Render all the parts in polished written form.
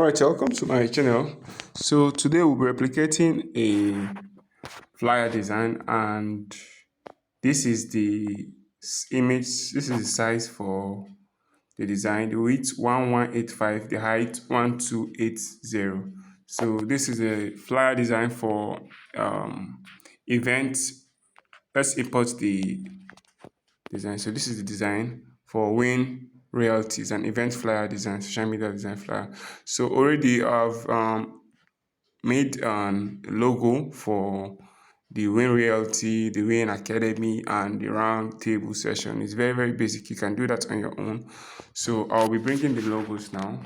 Alright, welcome to my channel. So today we'll be replicating a flyer design, and this is the image. This is the size for the design. The width 1185, the height 1280. So this is a flyer design for events. Let's import the design. So this is the design for Win Realties and event flyer design, social media design flyer. So already I've made a logo for the Win Realty, the Win Academy, and the round table session. It's very basic. You can do that on your own. So I'll be bringing the logos now.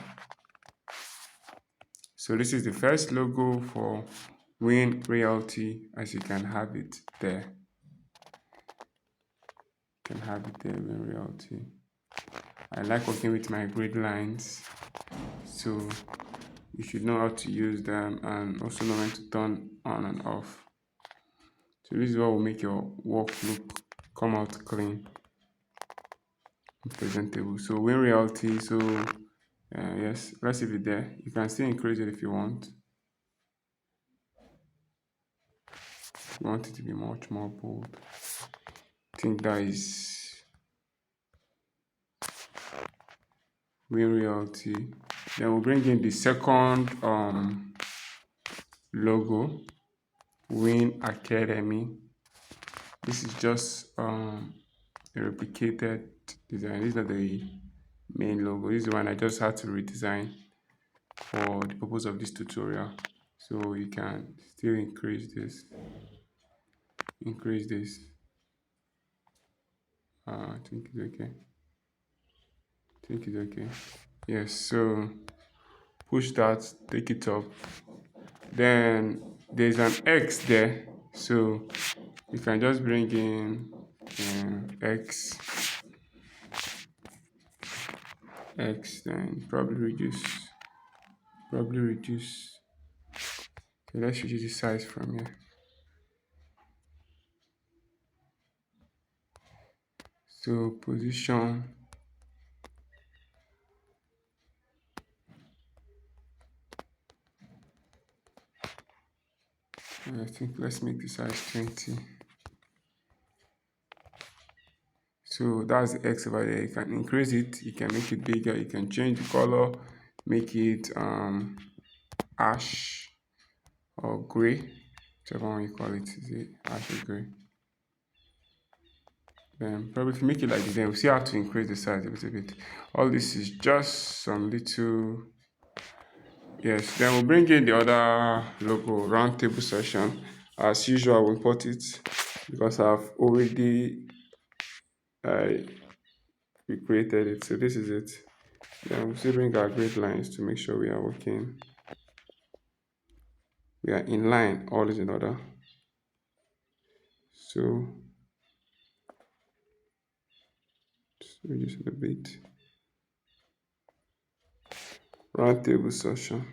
So this is the first logo for Win Realty, as you can have it there. You can have it there, Win Realty. I like working with my grid lines, so you should know how to use them and also know when to turn on and off. So this is what will make your work come out clean and presentable. So Win Reality, so yes, let's leave it there. You can still increase it if you want. If you want it to be much more bold, I think that is Win Realty. Then we'll bring in the second logo, Win Academy. This is just a replicated design. This is not the main logo. This is the one I just had to redesign for the purpose of this tutorial. So you can still increase this. I think it's okay. Yes, so push that, take it up. Then there's an X there, so you can just bring in X, then probably reduce. Okay, let's reduce the size from here. So position, I think let's make the size 20. So that's the X over there. You can increase it, you can make it bigger, you can change the color, make it ash or gray, whichever one you call it. Is it ash or gray? Then probably if you make it like this, then we'll see how to increase the size a little bit. All this is just some little. Yes, then we'll bring in the other logo, round table session. As usual, we'll import it because I've already recreated it. So this is it. Then we'll still bring our grid lines to make sure we are working. We are in line, all is in order. So just reduce it a bit. Round table session.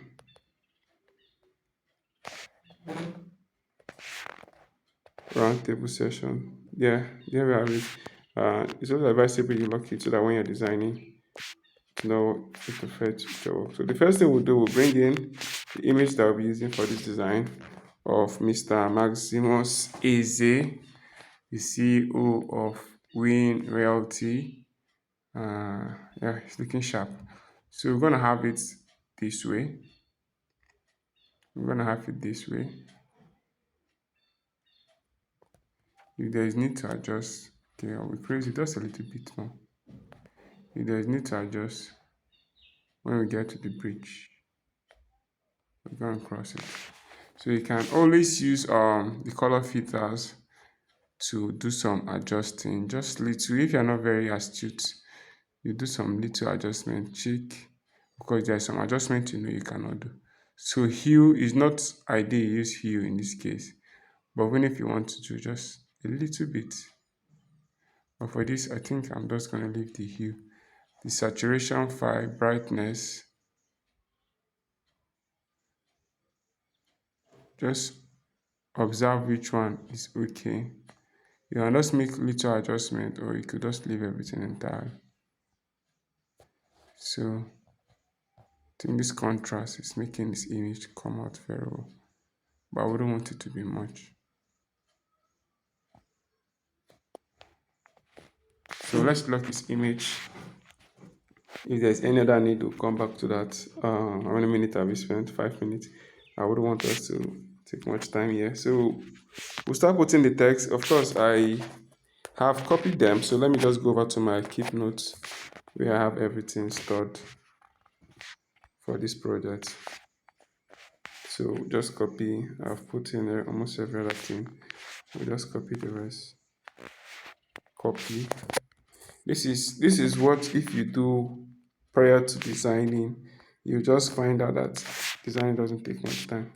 Round table session. Yeah, there we have it. It's also advisable you lock it so that when you're designing, you know it affects your work. So the first thing we'll do, we'll bring in the image that we'll be using for this design of Mr. Maximus Eze, the CEO of Win Realty. Yeah, it's looking sharp. So we're gonna have it this way. If there is need to adjust, okay, I'll increase it just a little bit more. If there is need to adjust, when we get to the bridge, we're going to cross it. So you can always use the color filters to do some adjusting, just little. If you're not very astute, you do some little adjustment, check, because there's some adjustment you cannot do. So hue is not ideal, use hue in this case, but even if you want to do just a little bit. But for this, I think I'm just going to leave the hue. The saturation file, brightness, just observe which one is okay. You can just make little adjustment, or you could just leave everything entirely. So think this contrast is making this image come out very well, but I wouldn't want it to be much. So let's lock this image. If there's any other need, we'll come back to that. How many minutes have we spent? 5 minutes. I wouldn't want us to take much time here. So we'll start putting the text. Of course, I have copied them. So let me just go over to my keep notes where I have everything stored for this project. So just copy. I've put in almost every other thing. We'll just copy the rest. Copy. This is what, if you do prior to designing, you just find out that design doesn't take much time.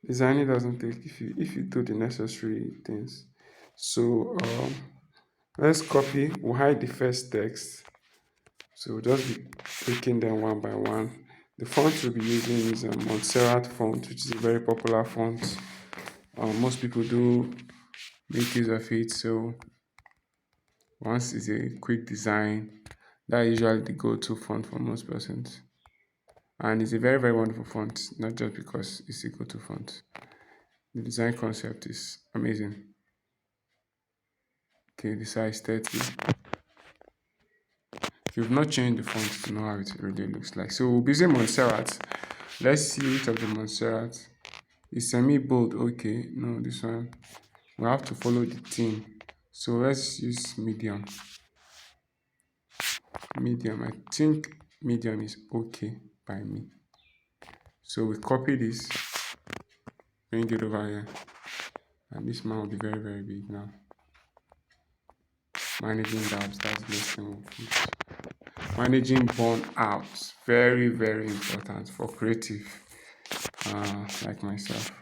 Designing doesn't take, if you do the necessary things. So let's copy. We'll hide the first text. So we'll just be clicking them one by one. The font we'll be using is a Montserrat font, which is a very popular font. Most people do make use of it. So once it's a quick design, that is usually the go-to font for most persons. And it's a very, very wonderful font, not just because it's a go-to font. The design concept is amazing. Okay, the size 30. If you've not changed the font to know how it really looks like. So we'll be using Montserrat. Let's see which of the Montserrat is semi-bold. Okay, no, this one. We have to follow the theme. So let's use medium. Medium, I think medium is okay by me. So we copy this, bring it over here, and this man will be very, very big now. Managing dabs, that's listening. Managing burnout, very, very important for creative like myself.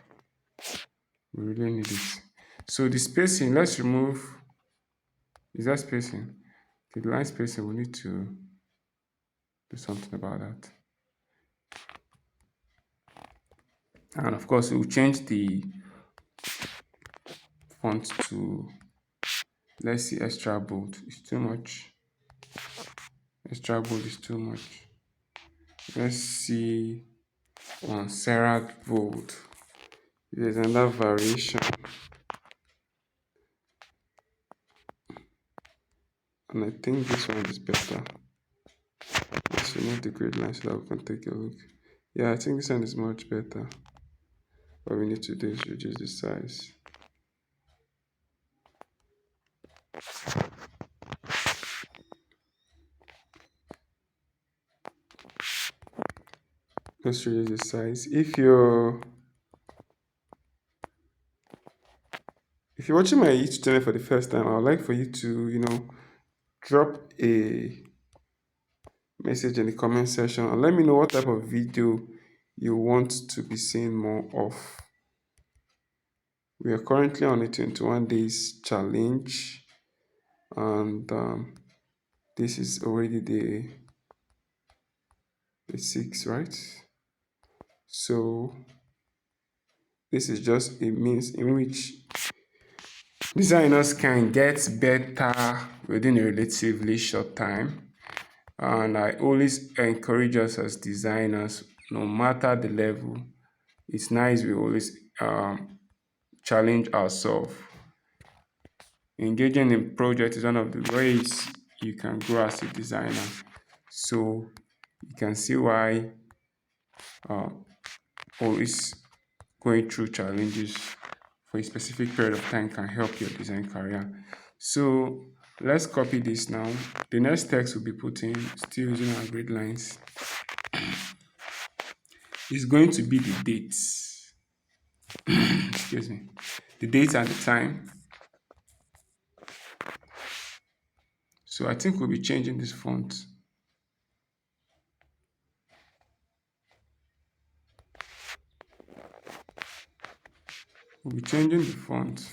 We really need it. So the spacing, let's remove. Is that spacing? The line spacing, we need to do something about that. And of course, we'll change the font to, let's see, extra bold. It's too much. Extra bold is too much. Let's see, Montserrat bold. There's another variation. And I think this one is better. Let's remove the grid line so that we can take a look. Yeah, I think this one is much better. What we need to do is reduce the size. Let's reduce the size. If you're watching my YouTube channel for the first time, I would like for you to, drop a message in the comment section and let me know what type of video you want to be seeing more of. We are currently on a 21 days challenge, and this is already the 6, right? So this is just a means in which designers can get better within a relatively short time. And I always encourage us as designers, no matter the level, it's nice we always challenge ourselves. Engaging in projects is one of the ways you can grow as a designer. So you can see why always going through challenges for a specific period of time can help your design career. So let's copy this now. The next text we'll be putting, still using our grid lines, is going to be the dates. Excuse me. The date and the time. So I think we'll be changing this font. We'll be changing the font.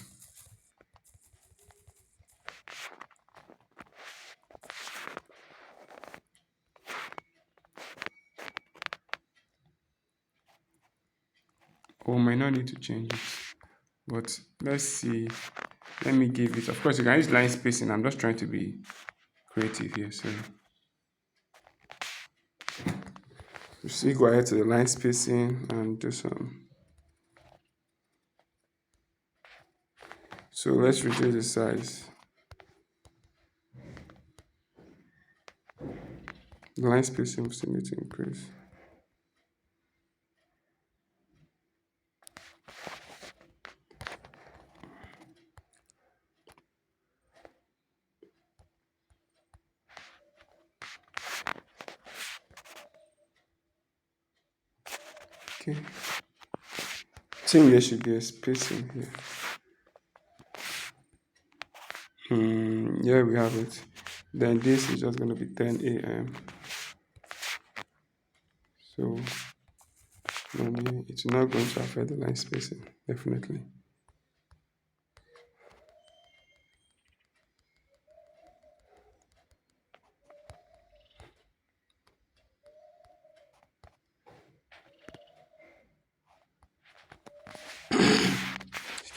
Or we might not need to change it. But let's see. Let me give it, of course you can use line spacing. I'm just trying to be creative here. So you see, go ahead to the line spacing and do some. So let's reduce the size. The line spacing we still need to increase. Okay. I think there should be a spacing here. Yeah, we have it. Then this is just going to be 10 a.m. So it's not going to affect the line spacing, definitely.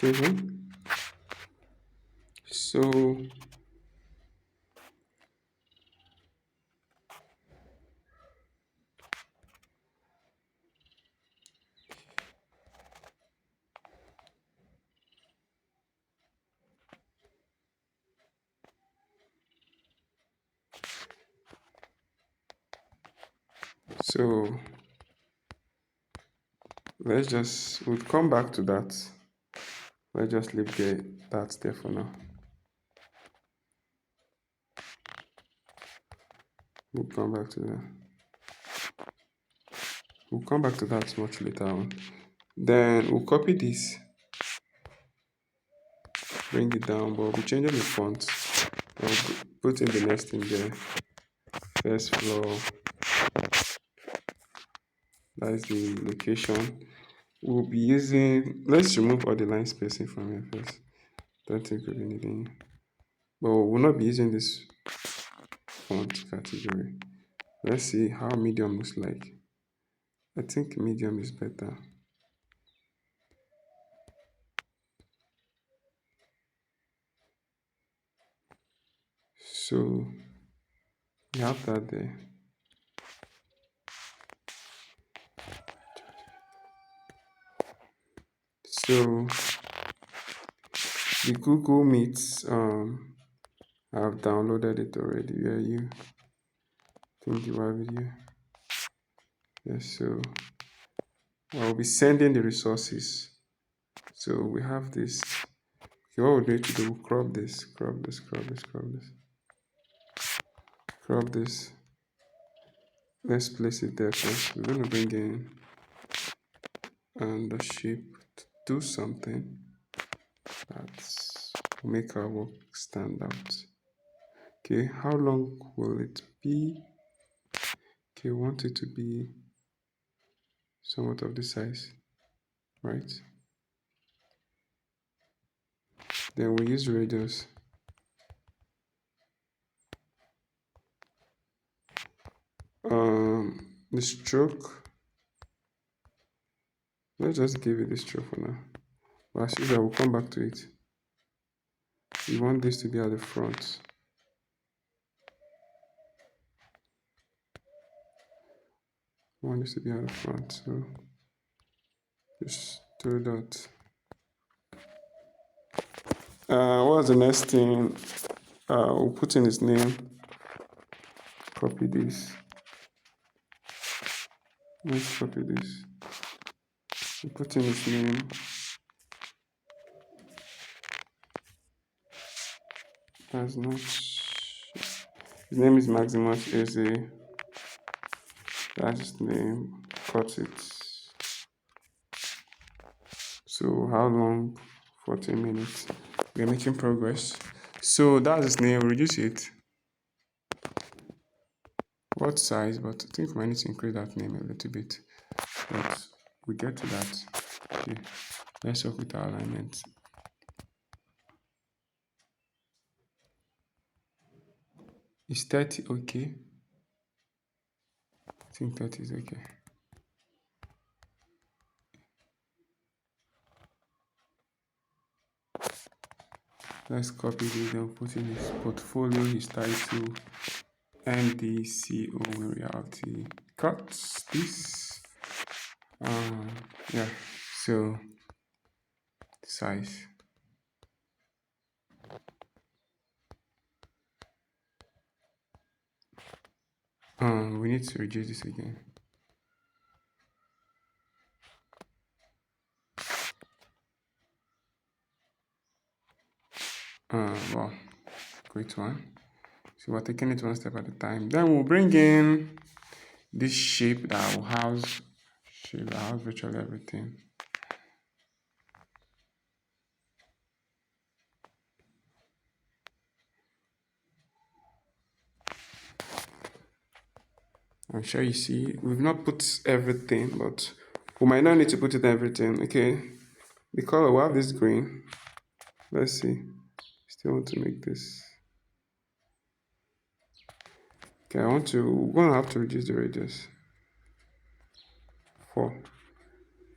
Excuse me. So we'll come back to that. Let's just leave that there for now. We'll come back to that. We'll come back to that much later on. Then we'll copy this, bring it down, but we'll be changing the font. I'll put in the next thing there. First floor. That's the location. We'll be using, let's remove all the line spacing from here first. Don't think we'll be needing, but we'll not be using this font category. Let's see how medium looks like. I think medium is better. So we have that there. So the Google Meets, I've downloaded it already. Where you think you have it here? Yes. So I'll be sending the resources. So we have this. Okay, what we need to do? Crop this, crop this, crop this, crop this, crop this. Let's place it there first. We're going to bring in and the shape to do something that's make our work stand out. Okay, how long will it be? Okay, we want it to be somewhat of this size, right? Then we use radius. The stroke, let's just give it the stroke for now. But as usual, we'll come back to it. We want this to be at the front. We want this to be at the front, so just do that. What's the next thing? We'll put in his name. Copy this. Let's copy this. We'll put in his name. That's not. His name is Maximus Eze. That's his name. Cut it. So how long? 14 minutes. We're making progress. So that's his name. Reduce it. What size? But I think we need to increase that name a little bit. But we get to that. Okay. Let's work with our alignment. Is 30 okay? I think 30 is okay. Let's copy this and put in his portfolio, his title, NDCO in reality. Cut this. Yeah, so size. We need to reduce this again. Well, great one. So we're taking it one step at a time. Then we'll bring in this shape that will house virtually everything. I'm sure you see we've not put everything, but we might not need to put it everything. Okay, the color, we have this green. Let's see. Still want to make this. Okay, we're gonna have to reduce the radius. 4.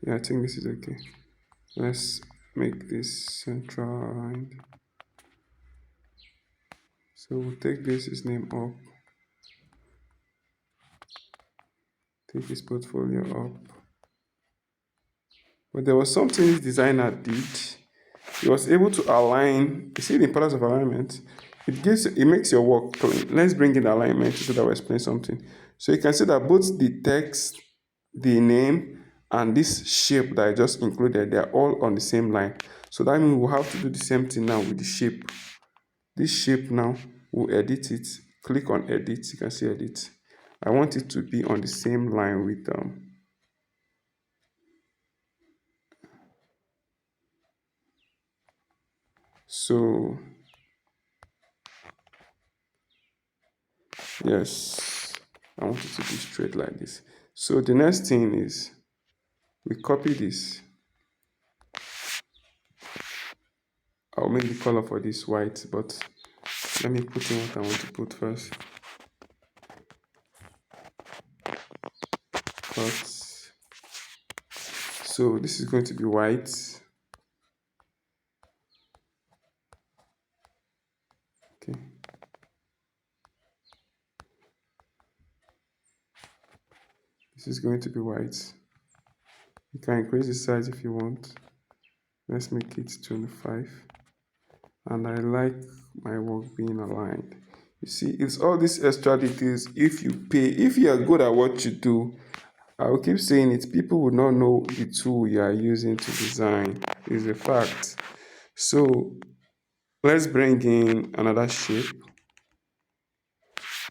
Yeah, I think this is okay. Let's make this central line. So we'll take his name up. Take his portfolio up. But there was something this designer did. He was able to align. You see the importance of alignment? It makes your work clean. Let's bring in alignment so that we'll explain something. So you can see that both the text, the name, and this shape that I just included, they're all on the same line. So that means we'll have to do the same thing now with the shape. This shape now, we'll edit it. Click on edit. You can see edit. I want it to be on the same line with so yes, I want it to be straight like this. So the next thing is we copy this. I'll make the color for this white, but let me put in what I want to put first. So this is going to be white. Okay. This is going to be white. You can increase the size if you want. Let's make it 25. And I like my work being aligned. You see, it's all these extra details. If you are good at what you do, I will keep saying it, people would not know the tool you are using to design. Is a fact. So let's bring in another shape.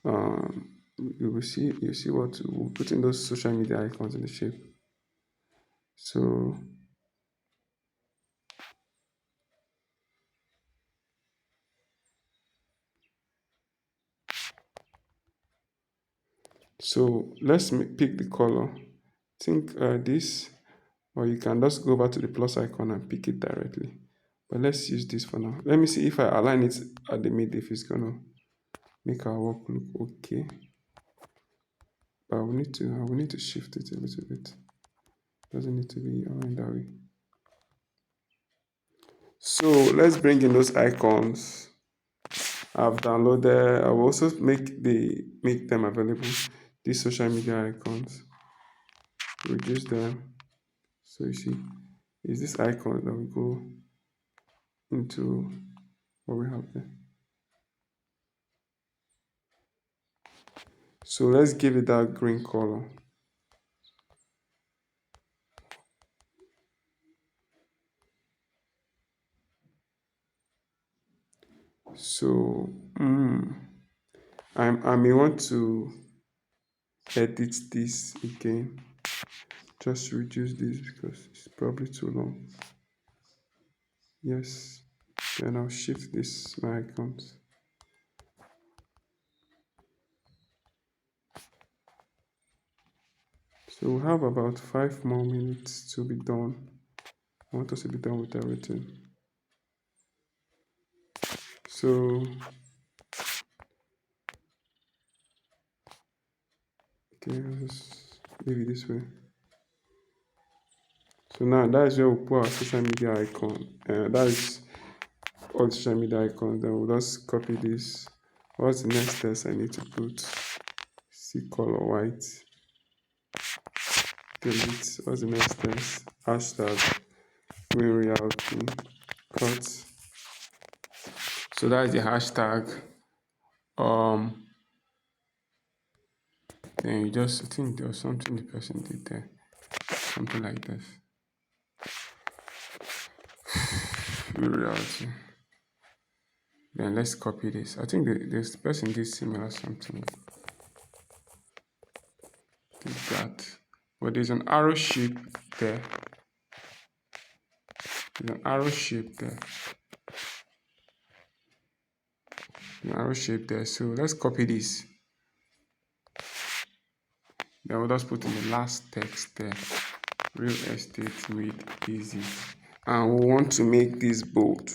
You see what we'll put in those social media icons in the shape. So let's pick the color. I think this, or you can just go over to the plus icon and pick it directly. But let's use this for now. Let me see if I align it at the mid, if it's gonna make our work look okay. But I will need to shift it a little bit. Doesn't need to be aligned that way. So let's bring in those icons. I've downloaded. I will also make them available. These social media icons. Reduce them. So you see, is this icon that we go into what we have there. So let's give it that green color. So I may want to edit this again. Just reduce this because it's probably too long. Yes. Then I'll shift this my icons. So we have about 5 more minutes to be done. I want us to be done with everything. So okay, I'll just leave it this way. So now that is where we put our social media icon. That is all the social media icons. Then we'll just copy this. What's the next test I need to put? See color white. Delete. What's the next test? Hashtag green reality. Cut. So that's the hashtag. Then you just, I think there was something the person did there. Something like this. Green reality. Then let's copy this. I think this person did similar something like that. But there's an arrow shape there. There's an arrow shape there. An arrow shape there. So let's copy this. Then we'll just put in the last text there. Real estate made easy. And we want to make this bold.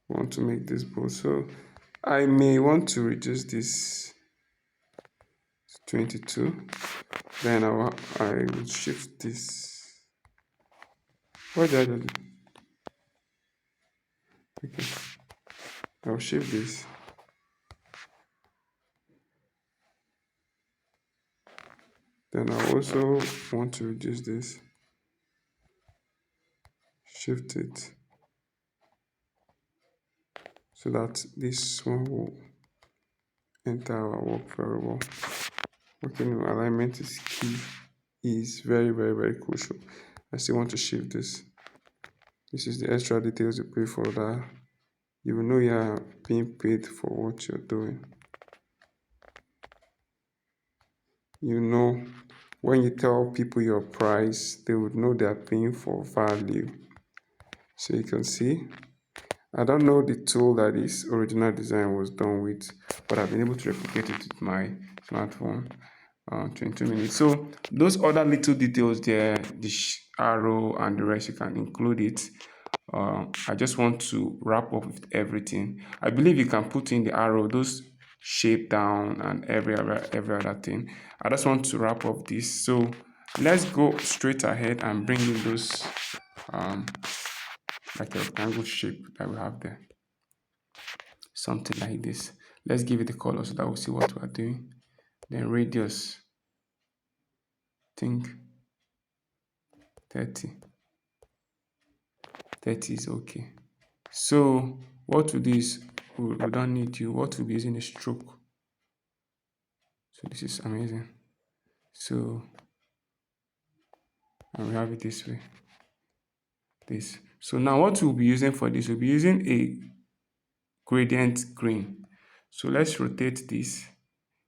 Want to make this bold. So I may want to reduce this to 22. Then I will shift this. What did I do? Okay. I'll shift this. Then I also want to reduce this. Shift it. So that this one will enter our work very well. Working with alignment is key, is very, very, very crucial. I still want to shift this. This is the extra details you pay for, that you will know you are being paid for what you're doing. You know, when you tell people your price, they would know they are paying for value. So you can see, I don't know the tool that this original design was done with, but I've been able to replicate it with my smartphone. 22 minutes. So those other little details there, the arrow and the rest, you can include it. I just want to wrap up with everything. I believe you can put in the arrow, those shape down and every other thing. I just want to wrap up this. So let's go straight ahead and bring in those like a rectangle shape that we have there. Something like this. Let's give it a color so that we'll see what we are doing. Then radius, think 30. 30 is okay. So what will this, we don't need you. What will be using a stroke? So this is amazing. So, and we have it this way. This. So now what we'll be using for this, we'll be using a gradient green. So let's rotate this.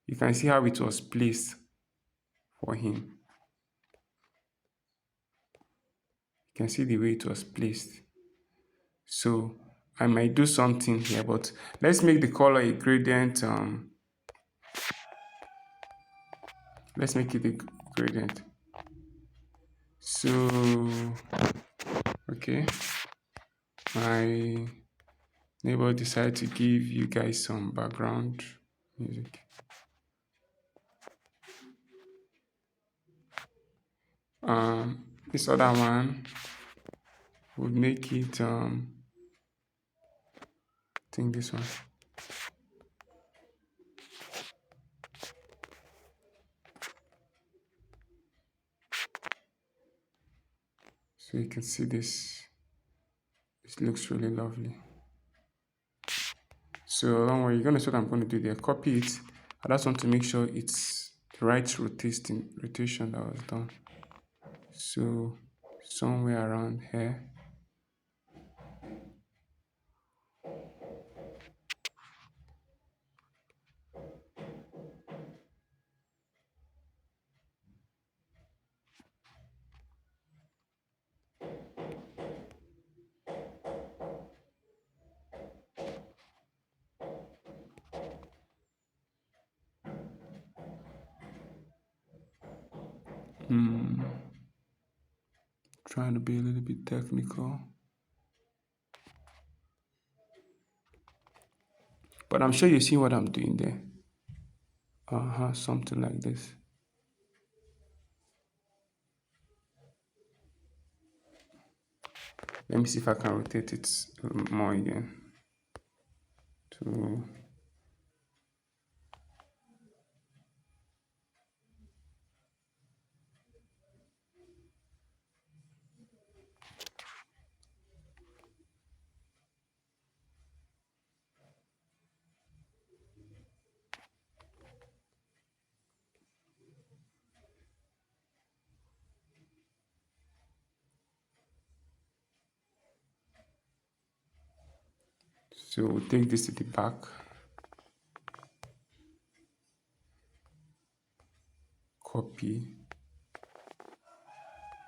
You can see how it was placed for him. You can see the way it was placed. So I might do something here, but let's make the color a gradient. Let's make it a gradient. So, okay. My neighbor decided to give you guys some background music. This other one would make it, I think this one. So you can see this. This looks really lovely. So don't worry, you're gonna see what I'm gonna do there. Copy it. I just want to make sure it's the right rotation that was done. So somewhere around here. Trying to be a little bit technical. But I'm sure you see what I'm doing there. Something like this. Let me see if I can rotate it more again. So we'll take this to the back. Copy.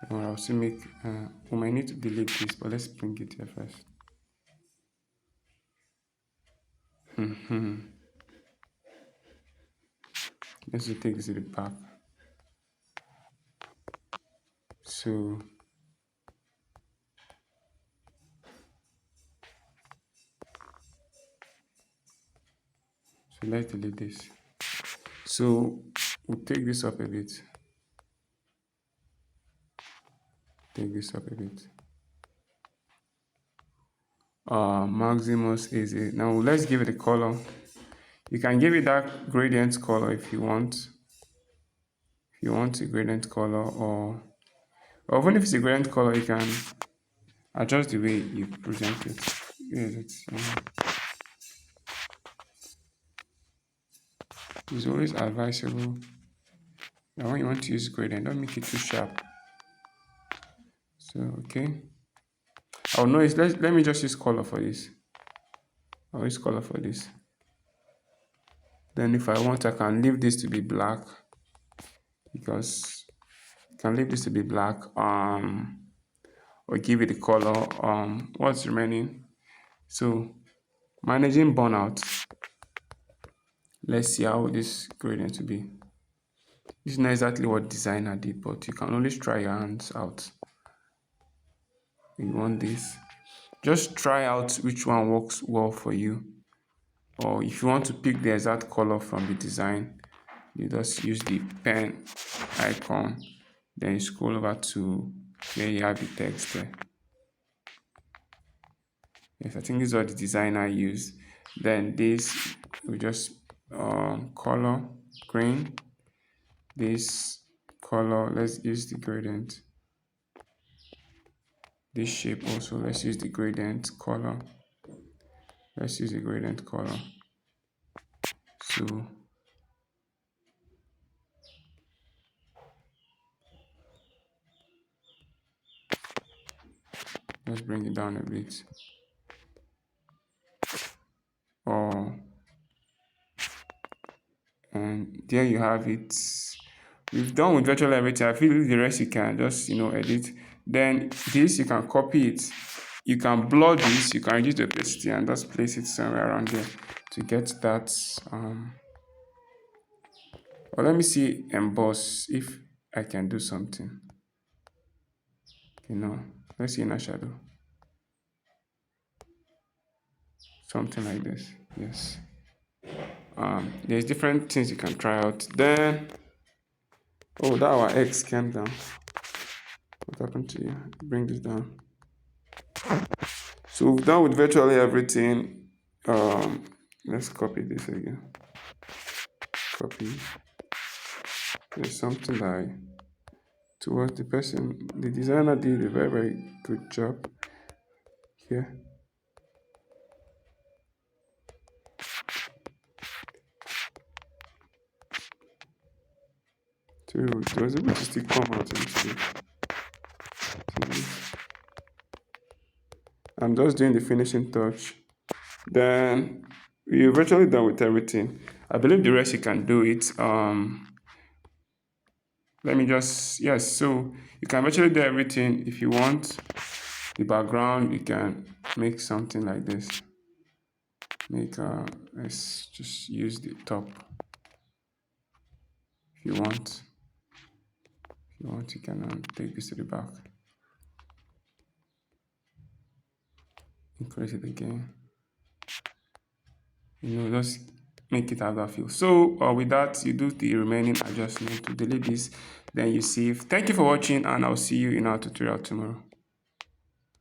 And I'll also make, we might need to delete this, but let's bring it here first. Let's just take this to the back. So let's delete this. So we'll take this up a bit. Take this up a bit. Maximus is it. Now let's give it a color. You can give it that gradient color if you want. If you want a gradient color, or even if it's a gradient color, you can adjust the way you present it. It's always advisable that when you want to use gradient, don't make it too sharp. So okay. Oh no, let me just use color for this. I'll use color for this. Then if I want, I can leave this to be black, because I can leave this to be black, or give it a color. What's remaining? So managing burnout. Let's see how this gradient will be. This is not exactly what designer did, but you can always try your hands out. You want this, just try out which one works well for you. Or if you want to pick the exact color from the design, you just use the pen icon, then you scroll over to where you have the text there. Yes, I think this is what the designer used. Then this, we just color green. This color, let's use the gradient. This shape also, let's use the gradient color. Let's use the gradient color. So let's bring it down a bit. And there you have it. We've done with virtually everything. I feel the rest you can just edit. Then this, you can copy it. You can blur this. You can reduce the opacity and just place it somewhere around there to get that. Or let me see emboss if I can do something. Let's see inner shadow. Something like this. Yes. There's different things you can try out. Then, oh, that our X came down. What happened to you? Bring this down. So we've done with virtually everything. Let's copy this again. Copy. There's something like towards the person. The designer did a very, very good job here. So it was able to still come out into I'm just doing the finishing touch. Then we're virtually done with everything. I believe the rest you can do it. Let me just, yes, so you can virtually do everything. If you want the background, you can make something like this. Let's just use the top. If you want, you can take this to the back. Increase it again. Just make it have that feel. So with that, you do the remaining adjustment to delete this, then you save. Thank you for watching, and I'll see you in our tutorial tomorrow.